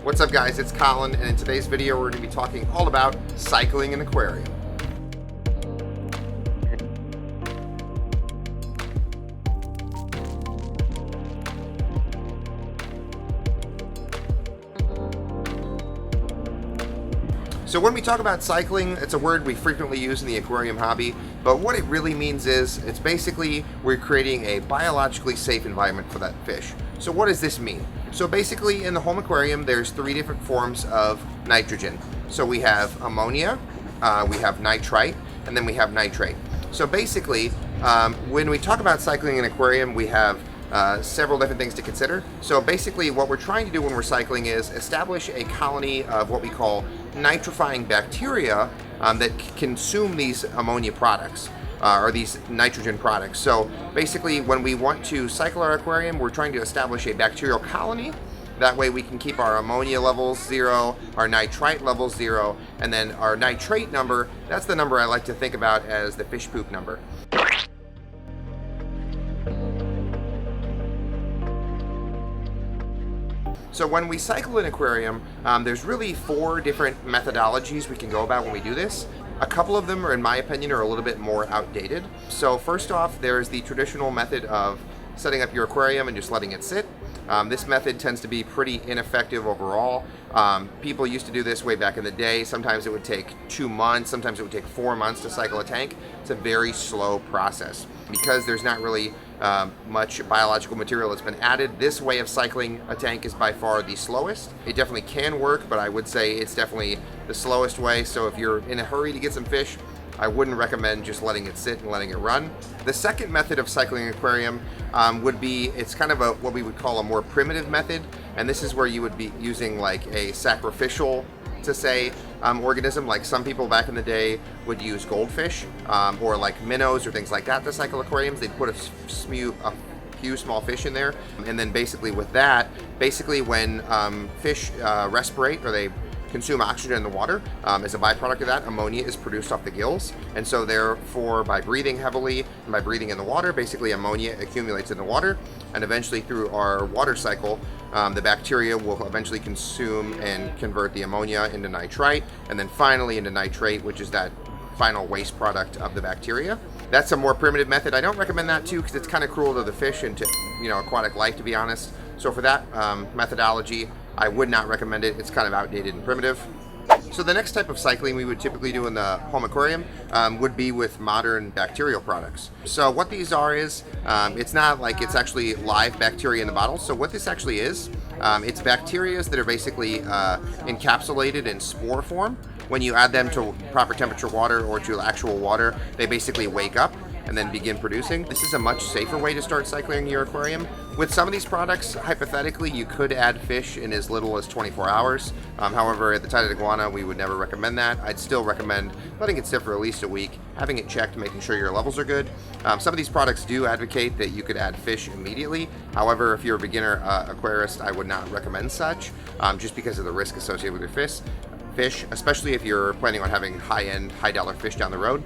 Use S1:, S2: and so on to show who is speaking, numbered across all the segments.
S1: What's up guys, it's Colin, and in today's video we're going to be talking all about cycling an aquarium. So when we talk about cycling, it's a word we frequently use in the aquarium hobby, but what it really means is it's basically we're creating a biologically safe environment for that fish. So what does this mean? So basically in the home aquarium there's three different forms of nitrogen. So we have ammonia, we have nitrite, and then we have nitrate. So basically when we talk about cycling an aquarium, we have several different things to consider. So basically what we're trying to do when we're cycling is establish a colony of what we call nitrifying bacteria that consume these ammonia products or these nitrogen products. So basically when we want to cycle our aquarium, we're trying to establish a bacterial colony. That way we can keep our ammonia levels zero, our nitrite levels zero, and then our nitrate number, that's the number I like to think about as the fish poop number. So when we cycle an aquarium, there's really four different methodologies we can go about when we do this. A couple of them, in my opinion, are a little bit more outdated. So first off, there's the traditional method of setting up your aquarium and just letting it sit. This method tends to be pretty ineffective overall. People used to do this way back in the day. Sometimes it would take 2 months, sometimes it would take 4 months to cycle a tank. It's a very slow process. Because there's not really much biological material that's been added, this way of cycling a tank is by far the slowest. It definitely can work, but I would say it's definitely the slowest way. So if you're in a hurry to get some fish, I wouldn't recommend just letting it sit and letting it run. The second method of cycling an aquarium would be, it's kind of what we would call a more primitive method, and this is where you would be using like a sacrificial, to say, organism. Like some people back in the day would use goldfish or like minnows or things like that to cycle aquariums. They'd put a few small fish in there, and then basically with that, when fish respirate or they consume oxygen in the water, as a byproduct of that, ammonia is produced off the gills, and so therefore by breathing heavily and by breathing in the water, basically ammonia accumulates in the water, and eventually through our water cycle the bacteria will eventually consume and convert the ammonia into nitrite, and then finally into nitrate, which is that final waste product of the bacteria. That's a more primitive method. I don't recommend that too because it's kind of cruel to the fish and to aquatic life, to be honest. So for that methodology, I would not recommend it. It's kind of outdated and primitive. So the next type of cycling we would typically do in the home aquarium would be with modern bacterial products. So what these are is, it's not like it's actually live bacteria in the bottle. So what this actually is, it's bacteria that are basically encapsulated in spore form. When you add them to proper temperature water or to actual water, they basically wake up and then begin producing. This is a much safer way to start cycling your aquarium. With some of these products, hypothetically, you could add fish in as little as 24 hours. However, at the Tye-Dyed Iguana, we would never recommend that. I'd still recommend letting it sit for at least a week, having it checked, making sure your levels are good. Some of these products do advocate that you could add fish immediately. However, if you're a beginner aquarist, I would not recommend such, just because of the risk associated with your fish, especially if you're planning on having high-end, high-dollar fish down the road.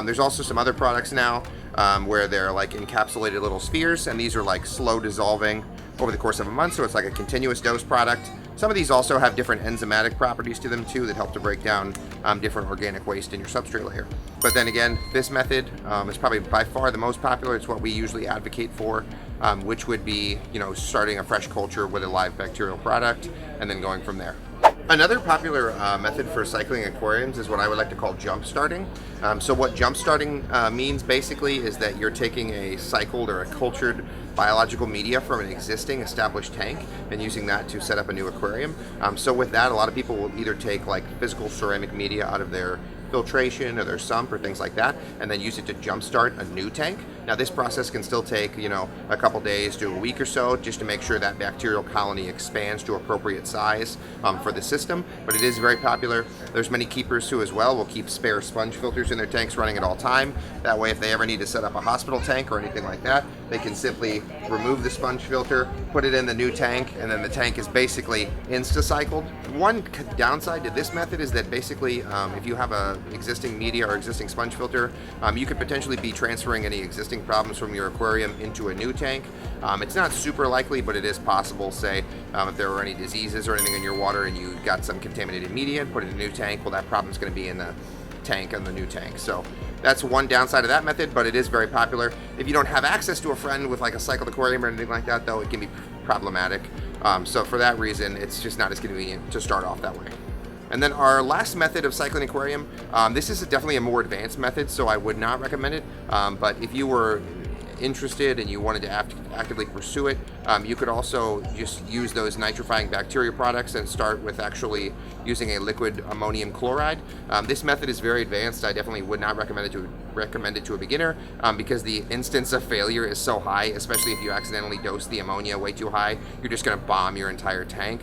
S1: There's also some other products now where they're like encapsulated little spheres, and these are like slow dissolving over the course of a month, so it's like a continuous dose product. Some of these also have different enzymatic properties to them too that help to break down different organic waste in your substrate layer. But then again, this method is probably by far the most popular. It's what we usually advocate for, which would be starting a fresh culture with a live bacterial product and then going from there. Another popular method for cycling aquariums is what I would like to call jump starting. So what jump starting means basically is that you're taking a cycled or a cultured biological media from an existing established tank and using that to set up a new aquarium. So with that, a lot of people will either take like physical ceramic media out of their filtration or their sump or things like that, and then use it to jumpstart a new tank. Now this process can still take a couple days to a week or so just to make sure that bacterial colony expands to appropriate size for the system, but it is very popular. There's many keepers who as well will keep spare sponge filters in their tanks running at all time. That way if they ever need to set up a hospital tank or anything like that, they can simply remove the sponge filter, put it in the new tank, and then the tank is basically insta-cycled. One downside to this method is that basically if you have a existing media or existing sponge filter, you could potentially be transferring any existing existing problems from your aquarium into a new tank. It's not super likely, but it is possible. Say if there were any diseases or anything in your water and you got some contaminated media and put it in a new tank, well, that problem's going to be in the tank on the new tank. So that's one downside of that method, but it is very popular. If you don't have access to a friend with like a cycled aquarium or anything like that, though, it can be problematic. So for that reason, it's just not as convenient to start off that way. And then our last method of cycling aquarium, this is definitely a more advanced method, so I would not recommend it. But if you were interested and you wanted to actively pursue it, you could also just use those nitrifying bacteria products and start with actually using a liquid ammonium chloride. This method is very advanced. I definitely would not recommend it to a beginner because the instance of failure is so high, especially if you accidentally dose the ammonia way too high. You're just going to bomb your entire tank.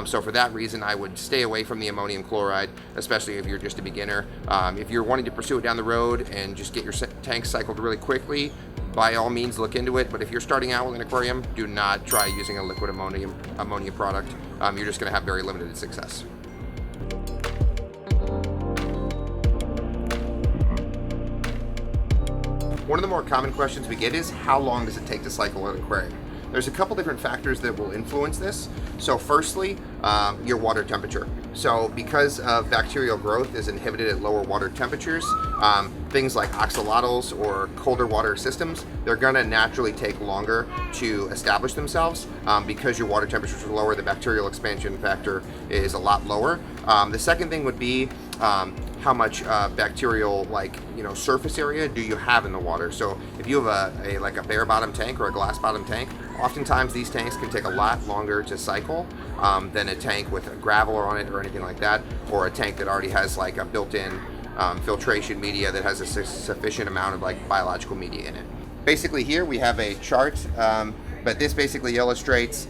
S1: So for that reason, I would stay away from the ammonium chloride, especially if you're just a beginner. If you're wanting to pursue it down the road and just get your tank cycled really quickly, by all means look into it. But if you're starting out with an aquarium, do not try using a liquid ammonia product. You're just going to have very limited success. One of the more common questions we get is, how long does it take to cycle an aquarium? There's a couple different factors that will influence this. So firstly, your water temperature. So because of bacterial growth is inhibited at lower water temperatures, things like oxalotls or colder water systems, they're gonna naturally take longer to establish themselves because your water temperatures are lower, the bacterial expansion factor is a lot lower. The second thing would be how much bacterial surface area do you have in the water. So if you have a bare bottom tank or a glass bottom tank, oftentimes these tanks can take a lot longer to cycle than a tank with a gravel on it or anything like that, or a tank that already has like a built-in filtration media that has a sufficient amount of like biological media in it. Basically here we have a chart, but this basically illustrates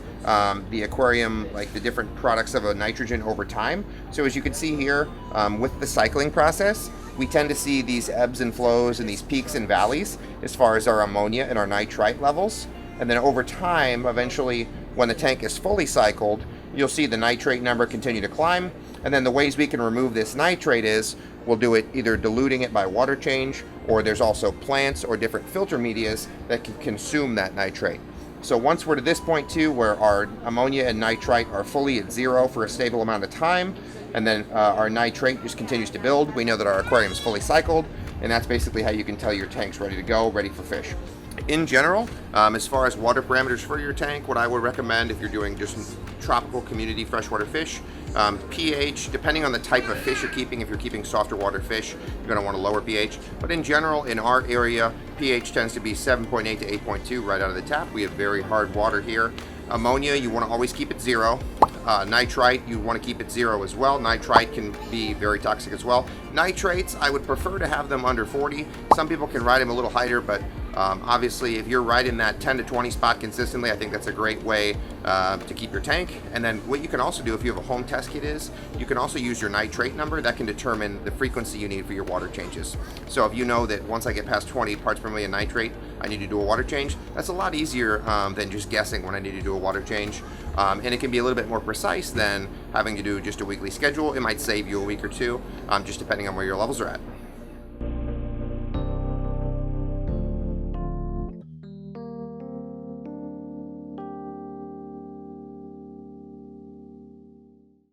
S1: the aquarium, like the different products of a nitrogen over time. So as you can see here, with the cycling process, we tend to see these ebbs and flows and these peaks and valleys as far as our ammonia and our nitrite levels. And then over time, eventually, when the tank is fully cycled, you'll see the nitrate number continue to climb. And then the ways we can remove this nitrate is, we'll do it either diluting it by water change, or there's also plants or different filter medias that can consume that nitrate. So once we're to this point too, where our ammonia and nitrite are fully at zero for a stable amount of time, and then our nitrate just continues to build, we know that our aquarium is fully cycled, and that's basically how you can tell your tank's ready to go, ready for fish. In general, as far as water parameters for your tank, what I would recommend if you're doing just tropical community freshwater fish, pH, depending on the type of fish you're keeping, if you're keeping softer water fish, you're going to want a lower pH. But in general, in our area, pH tends to be 7.8 to 8.2 right out of the tap. We have very hard water here. Ammonia, you want to always keep it zero. Nitrite, you want to keep it zero as well. Nitrite can be very toxic as well. Nitrates, I would prefer to have them under 40. Some people can ride them a little higher, but obviously if you're right in that 10 to 20 spot consistently, I think that's a great way to keep your tank. And then what you can also do if you have a home test kit is, you can also use your nitrate number. That can determine the frequency you need for your water changes. So if you know that once I get past 20 parts per million nitrate, I need to do a water change, that's a lot easier than just guessing when I need to do a water change. And it can be a little bit more precise than having to do just a weekly schedule. It might save you a week or two, just depending on where your levels are at.